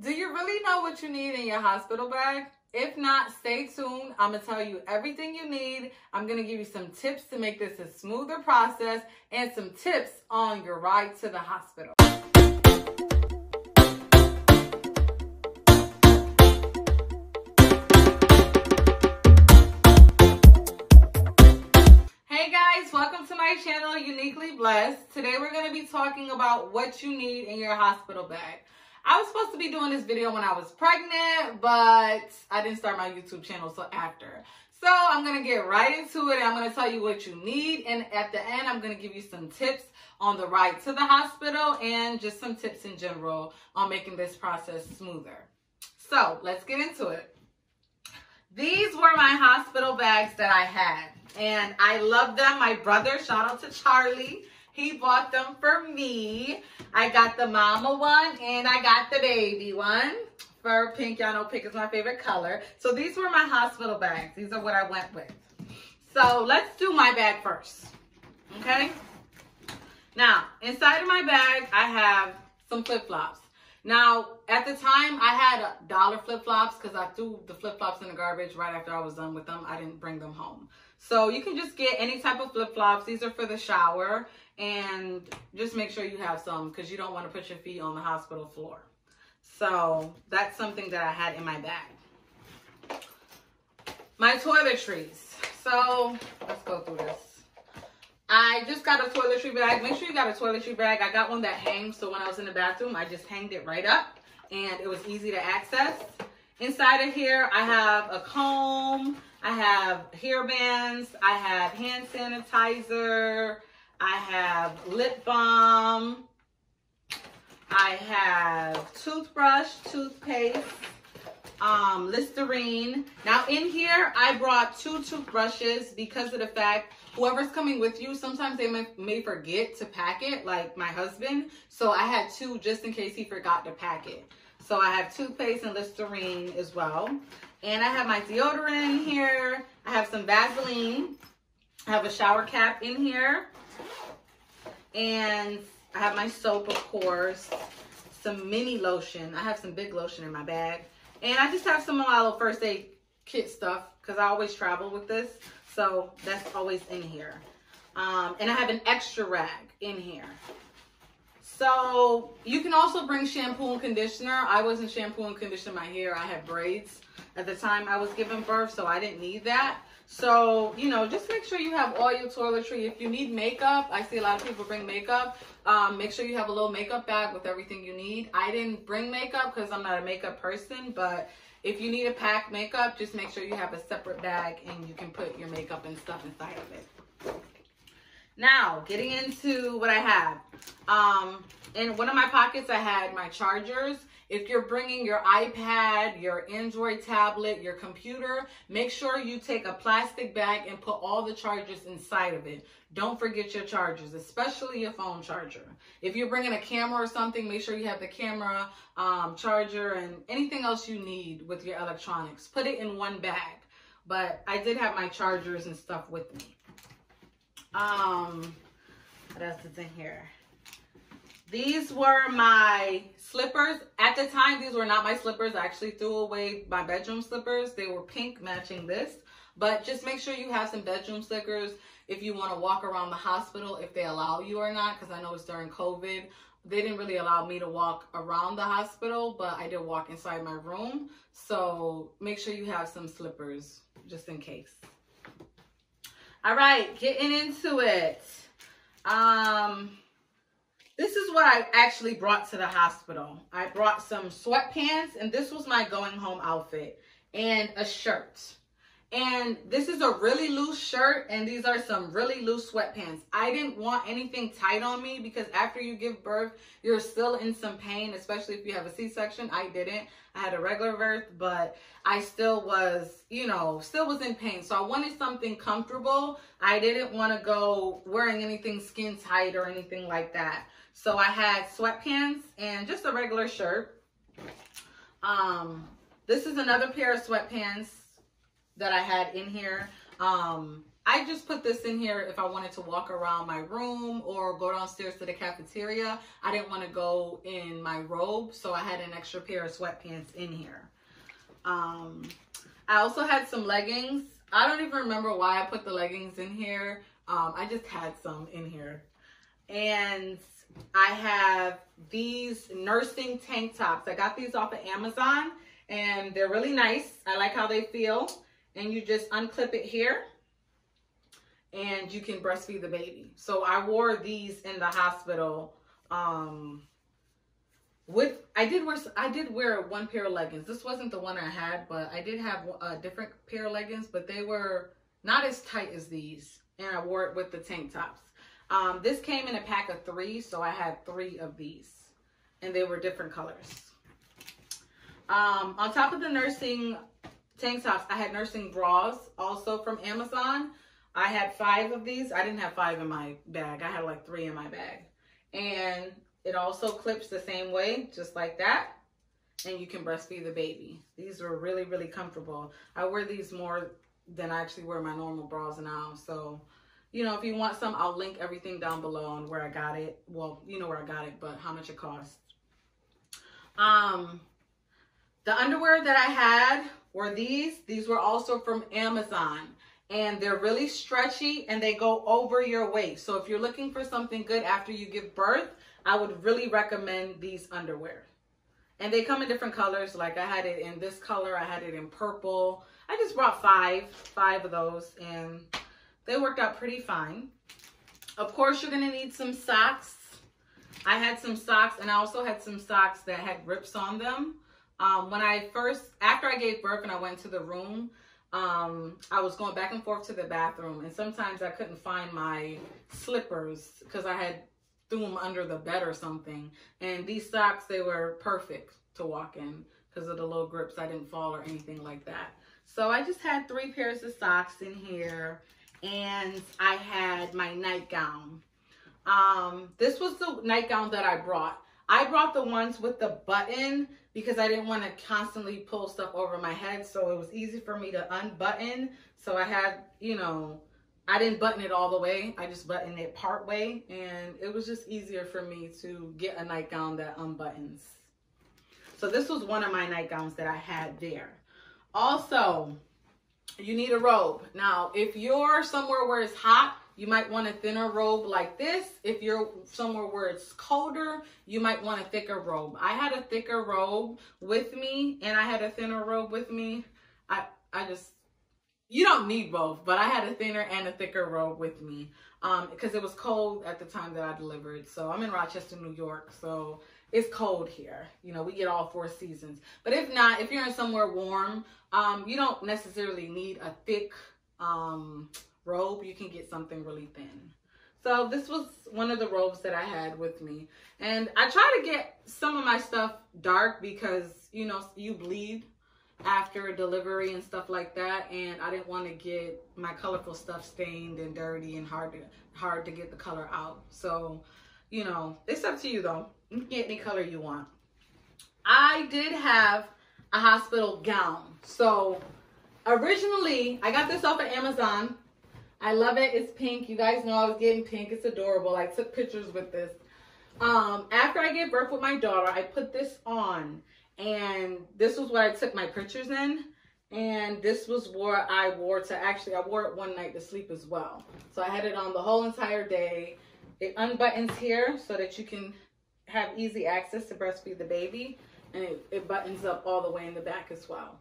Do you really know what you need in your hospital bag? If not, stay tuned. I'm going to tell you everything you need. I'm going to give you some tips to make this a smoother process and some tips on your ride to the hospital. Hey guys, welcome to my channel, Uniquely Blessed. Today we're going to be talking about what you need in your hospital bag. I was supposed to be doing this video when I was pregnant, but I didn't start my YouTube channel till after. So I'm going to get right into it. I'm going to tell you what you need. And at the end, I'm going to give you some tips on the ride to the hospital and just some tips in general on making this process smoother. So let's get into it. These were my hospital bags that I had, and I love them. My brother, shout out to Charlie, he bought them for me. I got the mama one and I got the baby one for pink. Y'all know pink is my favorite color. So these were my hospital bags. These are what I went with. So let's do my bag first, okay? Now, inside of my bag, I have some flip-flops. Now, at the time, I had $1 flip-flops because I threw the flip-flops in the garbage right after I was done with them. I didn't bring them home. So you can just get any type of flip-flops. These are for the shower. And just make sure you have some because you don't want to put your feet on the hospital floor. So that's something that I had in my bag. My toiletries. So let's go through this. I just got a toiletry bag. Make sure you got a toiletry bag. I got one that hangs, so when I was in the bathroom, I just hanged it right up, and it was easy to access. Inside of here, I have a comb, I have hair bands, I have hand sanitizer, I have lip balm, I have toothbrush, toothpaste, Listerine. Now in here, I brought 2 toothbrushes because of the fact whoever's coming with you, sometimes they may forget to pack it, like my husband. So I had 2 just in case he forgot to pack it. So I have toothpaste and Listerine as well. And I have my deodorant in here. I have some Vaseline. I have a shower cap in here. And I have my soap, of course. Some mini lotion. I have some big lotion in my bag. And I just have some of my little first aid kit stuff because I always travel with this. So that's always in here. And I have an extra rag in here. So you can also bring shampoo and conditioner. I wasn't shampoo and conditioning my hair. I had braids at the time I was giving birth, so I didn't need that. So, you know, just make sure you have all your toiletry. If you need makeup, I see a lot of people bring makeup. Make sure you have a little makeup bag with everything you need. I didn't bring makeup because I'm not a makeup person, but if you need to pack makeup, just make sure you have a separate bag and you can put your makeup and stuff inside of it. Now, getting into what I have. In one of my pockets, I had my chargers. If you're bringing your iPad, your Android tablet, your computer, make sure you take a plastic bag and put all the chargers inside of it. Don't forget your chargers, especially your phone charger. If you're bringing a camera or something, make sure you have the camera, charger, and anything else you need with your electronics. Put it in one bag. But I did have my chargers and stuff with me. What else is in here? These were my slippers. At the time, these were not my slippers. I actually threw away my bedroom slippers. They were pink, matching this. But just make sure you have some bedroom slippers if you want to walk around the hospital, if they allow you or not, because I know it's during COVID. They didn't really allow me to walk around the hospital, but I did walk inside my room. So make sure you have some slippers just in case. All right, getting into it. This is what I actually brought to the hospital. I brought some sweatpants, and this was my going home outfit, and a shirt. And this is a really loose shirt, and these are some really loose sweatpants. I didn't want anything tight on me because after you give birth, you're still in some pain, especially if you have a C-section. I didn't. I had a regular birth, but I still was, you know, still was in pain. So I wanted something comfortable. I didn't want to go wearing anything skin tight or anything like that. So I had sweatpants and just a regular shirt. This is another pair of sweatpants that I had in here. I just put this in here if I wanted to walk around my room or go downstairs to the cafeteria. I didn't want to go in my robe, so I had an extra pair of sweatpants in here. I also had some leggings. I don't even remember why I put the leggings in here. I just had some in here. And I have these nursing tank tops. I got these off of Amazon, and they're really nice. I like how they feel. And you just unclip it here, and you can breastfeed the baby. So I wore these in the hospital. I did wear one pair of leggings. This wasn't the one I had, but I did have a different pair of leggings, but they were not as tight as these. And I wore it with the tank tops. This came in a pack of 3, so I had 3 of these, and they were different colors. On top of the nursing tank tops, I had nursing bras also from Amazon. I had 5 of these. I didn't have 5 in my bag. I had like 3 in my bag. And it also clips the same way, just like that. And you can breastfeed the baby. These are really, really comfortable. I wear these more than I actually wear my normal bras now. So, you know, if you want some, I'll link everything down below on where I got it. Well, you know where I got it, but how much it cost. The underwear that I had were these. These were also from Amazon. And they're really stretchy, and they go over your waist. So if you're looking for something good after you give birth, I would really recommend these underwear. And they come in different colors. Like I had it in this color. I had it in purple. I just brought five of those, and they worked out pretty fine. Of course, you're going to need some socks. I had some socks, and I also had some socks that had rips on them. After I gave birth and I went to the room, I was going back and forth to the bathroom, and sometimes I couldn't find my slippers because I had threw them under the bed or something. And these socks, they were perfect to walk in because of the little grips. I didn't fall or anything like that. So I just had 3 pairs of socks in here, and I had my nightgown. This was the nightgown that I brought. I brought the ones with the button because I didn't want to constantly pull stuff over my head. So it was easy for me to unbutton. So I had, you know, I didn't button it all the way. I just buttoned it part way. And it was just easier for me to get a nightgown that unbuttons. So this was one of my nightgowns that I had there. Also, you need a robe. Now, if you're somewhere where it's hot, you might want a thinner robe like this. If you're somewhere where it's colder, you might want a thicker robe. I had a thicker robe with me, and I had a thinner robe with me. You don't need both, but I had a thinner and a thicker robe with me because it was cold at the time that I delivered. So I'm in Rochester, New York, so it's cold here. You know, we get all 4 seasons. But if not, if you're in somewhere warm, you don't necessarily need a thick robe. You can get something really thin. So this was one of the robes that I had with me. And I try to get some of my stuff dark because, you know, you bleed after delivery and stuff like that, and I didn't want to get my colorful stuff stained and dirty and hard to get the color out. So, you know, it's up to you though. You can get any color you want. I did have a hospital gown. So originally, I got this off of Amazon. I love it. It's pink. You guys know I was getting pink. It's adorable. I took pictures with this. After I gave birth with my daughter, I put this on. And this was what I took my pictures in. And this was what I wore to, actually, I wore it one night to sleep as well. So I had it on the whole entire day. It unbuttons here so that you can have easy access to breastfeed the baby. And it buttons up all the way in the back as well.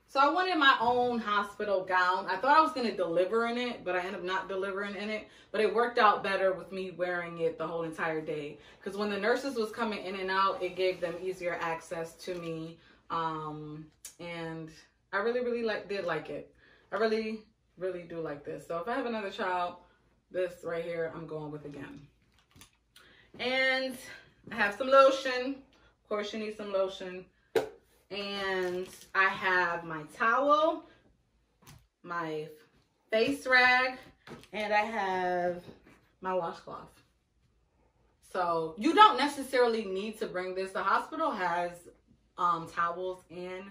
So I wanted my own hospital gown. I thought I was going to deliver in it, but I ended up not delivering in it. But it worked out better with me wearing it the whole entire day. Because when the nurses was coming in and out, it gave them easier access to me. And I really, really did like it. I really, really do like this. So if I have another child, this right here, I'm going with again. And I have some lotion. Of course, you need some lotion. And I have my towel, my face rag, and I have my washcloth. So you don't necessarily need to bring this. The hospital has towels and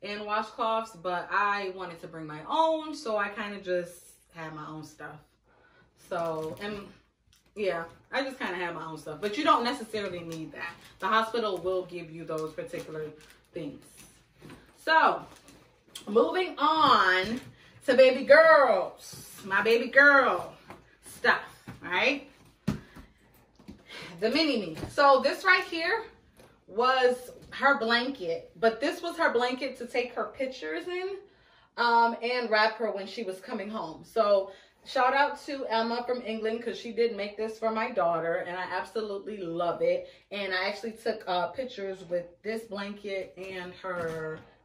washcloths, but I wanted to bring my own, so I kind of just had my own stuff. So, and yeah, I just kind of have my own stuff. But you don't necessarily need that. The hospital will give you those particular things. So, moving on to baby girls. My baby girl stuff, right? The mini-me. So this right here was her blanket. But this was her blanket to take her pictures in and wrap her when she was coming home. So shout out to Emma from England because she did make this for my daughter. And I absolutely love it. And I actually took pictures with this blanket and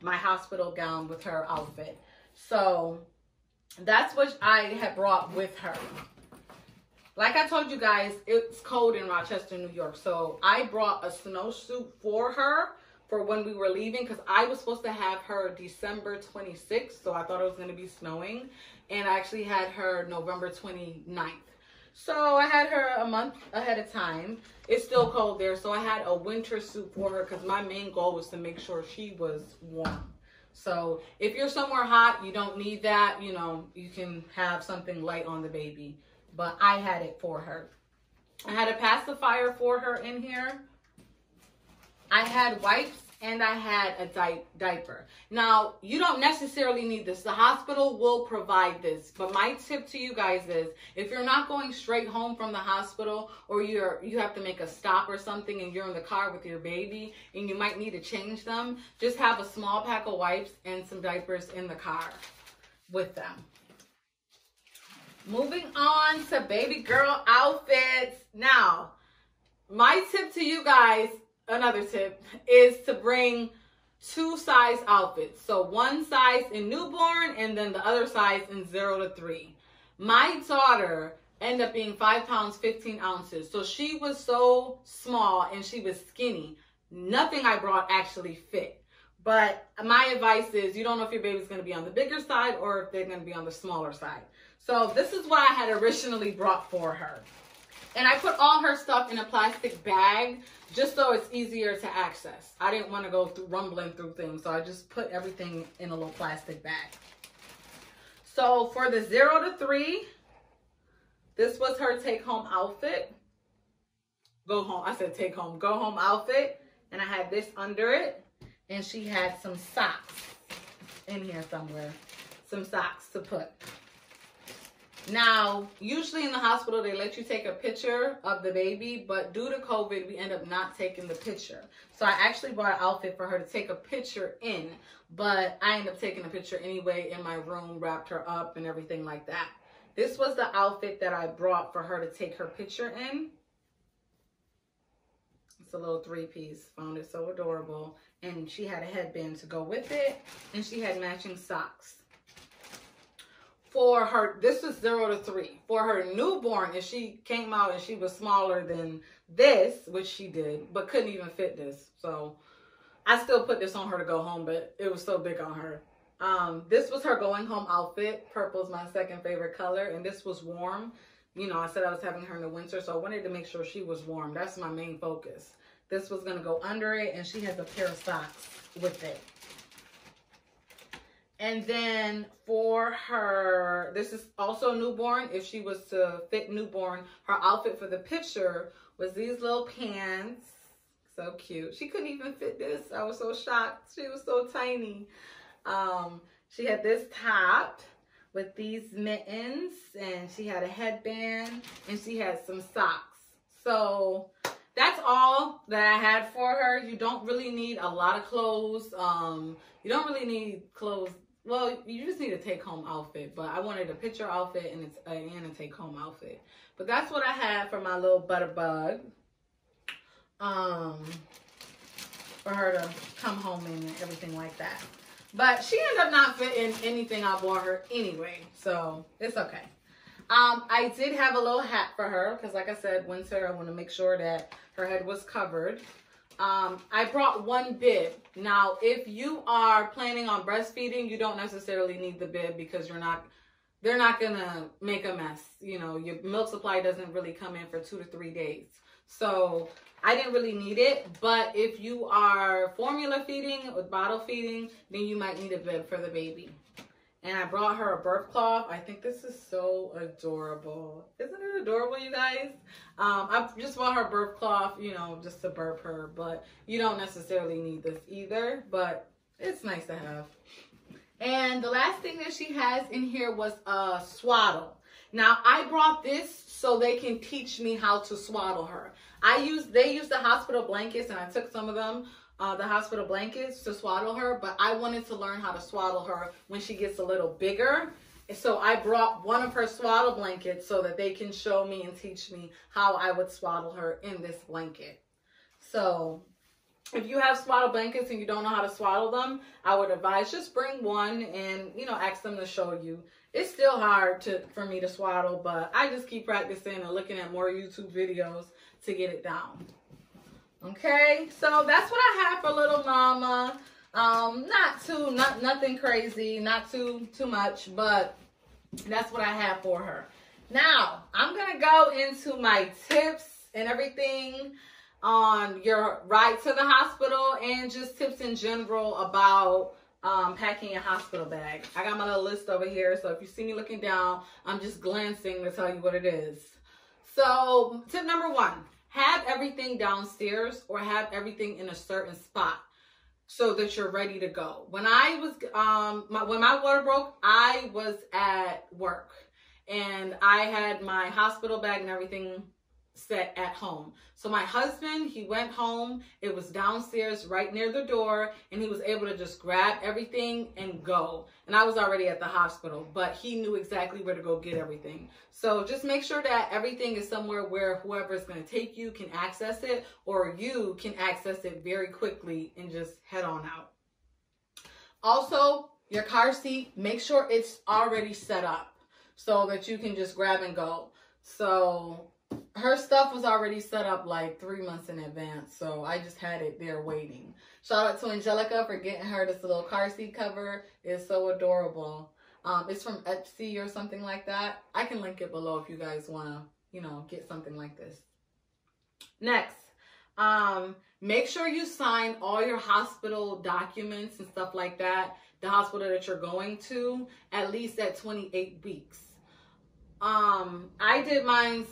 my hospital gown with her outfit. So that's what I had brought with her. Like I told you guys, it's cold in Rochester, New York. So I brought a snowsuit for her for when we were leaving because I was supposed to have her December 26th. So I thought it was going to be snowing. And I actually had her November 29th. So I had her a month ahead of time. It's still cold there. So I had a winter suit for her because my main goal was to make sure she was warm. So if you're somewhere hot, you don't need that. You know, you can have something light on the baby. But I had it for her. I had a pacifier for her in here. I had wipes and I had a diaper. Now, you don't necessarily need this. The hospital will provide this. But my tip to you guys is, if you're not going straight home from the hospital or you have to make a stop or something and you're in the car with your baby and you might need to change them, just have a small pack of wipes and some diapers in the car with them. Moving on to baby girl outfits. Now, my tip to you guys, another tip, is to bring 2 size outfits. So one size in newborn and then the other size in 0 to 3. My daughter ended up being 5 pounds, 15 ounces. So she was so small and she was skinny. Nothing I brought actually fit. But my advice is, you don't know if your baby's going to be on the bigger side or if they're going to be on the smaller side. So this is what I had originally brought for her. And I put all her stuff in a plastic bag just so it's easier to access. I didn't want to go through rumbling through things, so I just put everything in a little plastic bag. So for the 0 to 3, this was her take-home outfit. Go home. I said take home. Go home outfit. And I had this under it. And she had some socks in here somewhere. Some socks to put. Now, usually in the hospital, they let you take a picture of the baby, but due to COVID, we end up not taking the picture. So I actually bought an outfit for her to take a picture in, but I ended up taking a picture anyway in my room, wrapped her up and everything like that. This was the outfit that I brought for her to take her picture in. It's a little 3-piece. Found it so adorable. And she had a headband to go with it, and she had matching socks. For her, this is 0 to 3. For her newborn, if she came out and she was smaller than this, which she did, but couldn't even fit this. So I still put this on her to go home, but it was so big on her. This was her going home outfit. Purple is my second favorite color, and this was warm. You know, I said I was having her in the winter, so I wanted to make sure she was warm. That's my main focus. This was going to go under it, and she has a pair of socks with it. And then for her, this is also newborn. If she was to fit newborn, her outfit for the picture was these little pants. So cute. She couldn't even fit this. I was so shocked. She was so tiny. She had this top with these mittens, and she had a headband, and she had some socks. So that's all that I had for her. You don't really need a lot of clothes. You don't really need clothes. Well, you just need a take-home outfit, but I wanted a picture outfit and a take-home outfit. But that's what I had for my little butterbug, for her to come home in and everything like that. But she ended up not fitting anything I bought her anyway, so it's okay. I did have a little hat for her because, like I said, winter, I want to make sure that her head was covered. I brought one bib. Now, if you are planning on breastfeeding, you don't necessarily need the bib because they're not going to make a mess. You know, your milk supply doesn't really come in for 2 to 3 days. So I didn't really need it. But if you are formula feeding or bottle feeding, then you might need a bib for the baby. And I brought her a birth cloth. I think this is so adorable. Isn't it adorable, you guys? I just bought her a birth cloth, you know, just to burp her. But you don't necessarily need this either. But it's nice to have. And the last thing that she has in here was a swaddle. Now, I brought this so they can teach me how to swaddle her. They use the hospital blankets, and I took some of them, the hospital blankets, to swaddle her, but I wanted to learn how to swaddle her when she gets a little bigger. So I brought one of her swaddle blankets so that they can show me and teach me how I would swaddle her in this blanket. So if you have swaddle blankets and you don't know how to swaddle them, I would advise just bring one and, you know, ask them to show you. It's still hard for me to swaddle, but I just keep practicing and looking at more YouTube videos to get it down. Okay, so that's what I have for little mama. Nothing crazy, not too much, but that's what I have for her. Now, I'm going to go into my tips and everything on your ride to the hospital and just tips in general about packing a hospital bag. I got my little list over here, so if you see me looking down, I'm just glancing to tell you what it is. So, tip number 1, have everything downstairs or have everything in a certain spot so that you're ready to go. When I was, when my water broke, I was at work and I had my hospital bag and everything set at home. So my husband, he went home, it was downstairs right near the door, and he was able to just grab everything and go. And I was already at the hospital, but he knew exactly where to go get everything. So just make sure that everything is somewhere where whoever is going to take you can access it, or you can access it very quickly and just head on out. Also, your car seat, make sure it's already set up so that you can just grab and go. So her stuff was already set up like 3 months in advance, so I just had it there waiting. Shout out to Angelica for getting her this little car seat cover. It's so adorable. It's from Etsy or something like that. I can link it below if you guys want to, you know, get something like this. Next, make sure you sign all your hospital documents and stuff like that, the hospital that you're going to, at least at 28 weeks. I did mine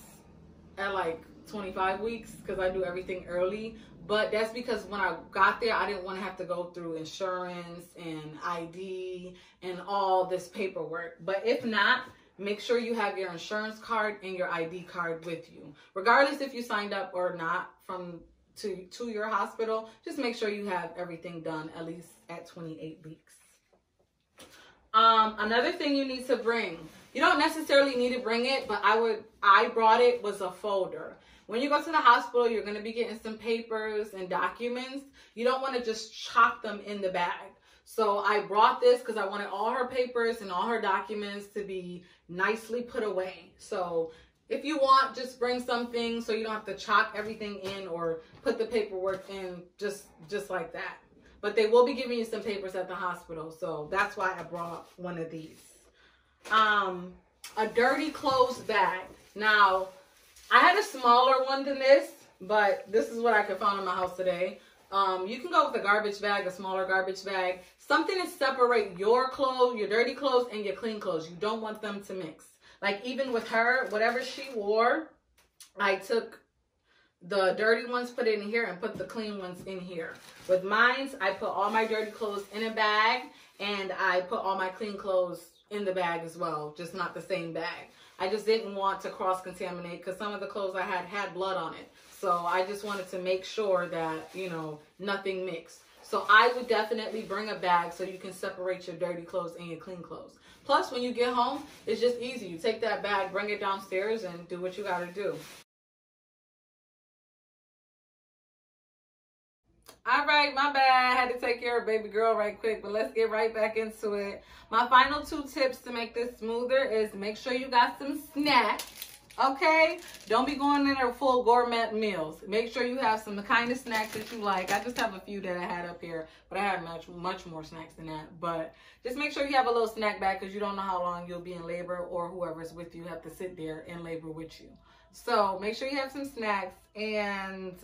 at like 25 weeks because I do everything early, but that's because when I got there, I didn't want to have to go through insurance and ID and all this paperwork. But if not, make sure you have your insurance card and your ID card with you. Regardless if you signed up or not to your hospital, just make sure you have everything done at least at 28 weeks. Another thing you need to bring, you don't necessarily need to bring it, but I brought it, was a folder. When you go to the hospital, you're going to be getting some papers and documents. You don't want to just chalk them in the bag. So I brought this because I wanted all her papers and all her documents to be nicely put away. So if you want, just bring something so you don't have to chalk everything in or put the paperwork in just like that. But they will be giving you some papers at the hospital, so that's why I brought one of these. A dirty clothes bag. Now, I had a smaller one than this, but this is what I could find in my house today. You can go with a garbage bag, a smaller garbage bag. Something to separate your clothes, your dirty clothes, and your clean clothes. You don't want them to mix. Like even with her, whatever she wore, I took the dirty ones, put it in here, and put the clean ones in here. With mine, I put all my dirty clothes in a bag, and I put all my clean clothes in the bag as well, just not the same bag. I just didn't want to cross-contaminate because some of the clothes I had blood on it. So I just wanted to make sure that, you know, nothing mixed. So I would definitely bring a bag so you can separate your dirty clothes and your clean clothes. Plus, when you get home, it's just easy. You take that bag, bring it downstairs, and do what you got to do. All right, my bad. I had to take care of baby girl right quick, but let's get right back into it. My final 2 tips to make this smoother is make sure you got some snacks, okay? Don't be going in there full gourmet meals. Make sure you have some kind of snacks that you like. I just have a few that I had up here. but I have much more snacks than that. But just make sure you have a little snack bag because you don't know how long you'll be in labor or whoever's with you have to sit there in labor with you. So make sure you have some snacks and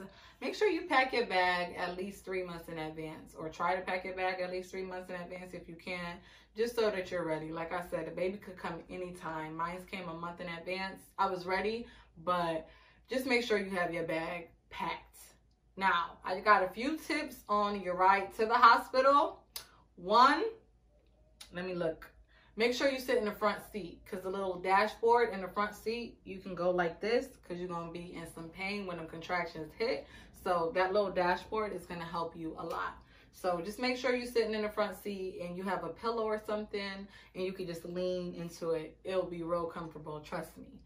make sure you pack your bag at least 3 months in advance, or try to pack your bag at least 3 months in advance if you can, just so that you're ready. Like I said, the baby could come anytime. Mine came a month in advance. I was ready, but just make sure you have your bag packed. Now, I got a few tips on your ride to the hospital. One, let me look. Make sure you sit in the front seat, because the little dashboard in the front seat, you can go like this because you're going to be in some pain when the contractions hit. So that little dashboard is going to help you a lot. So just make sure you're sitting in the front seat and you have a pillow or something and you can just lean into it. It'll be real comfortable, trust me.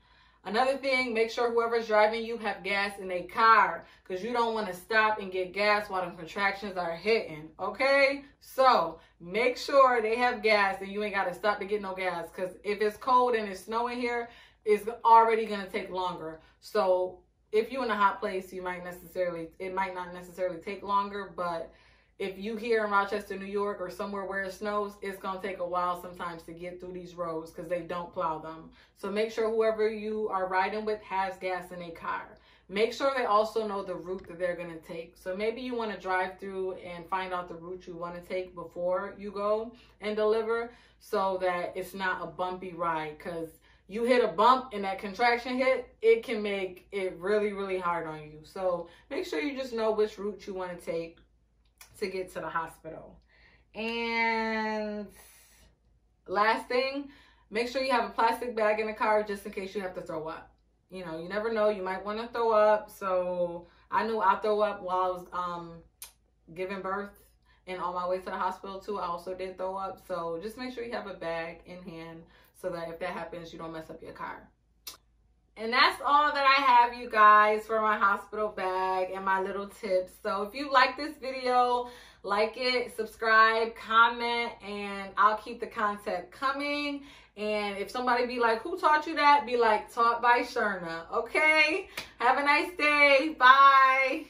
Another thing, make sure whoever's driving you have gas in their car, because you don't want to stop and get gas while the contractions are hitting, okay? So make sure they have gas and you ain't got to stop to get no gas, because if it's cold and it's snowing here, it's already going to take longer. So if you're in a hot place, it might not necessarily take longer, but if you here in Rochester, New York, or somewhere where it snows, it's going to take a while sometimes to get through these roads because they don't plow them. So make sure whoever you are riding with has gas in their car. Make sure they also know the route that they're going to take. So maybe you want to drive through and find out the route you want to take before you go and deliver, so that it's not a bumpy ride, because you hit a bump and that contraction hit, it can make it really, really hard on you. So make sure you just know which route you want to take to get to the hospital. And last thing, make sure you have a plastic bag in the car just in case you have to throw up. You know, you never know, you might want to throw up. So I knew I throw up while I was giving birth, and on my way to the hospital too, I also did throw up. So just make sure you have a bag in hand so that if that happens, you don't mess up your car. And that's all that I have, you guys, for my hospital bag and my little tips. So if you like this video, like it, subscribe, comment, and I'll keep the content coming. And if somebody be like, who taught you that? Be like, taught by Sherna. Okay? Have a nice day. Bye.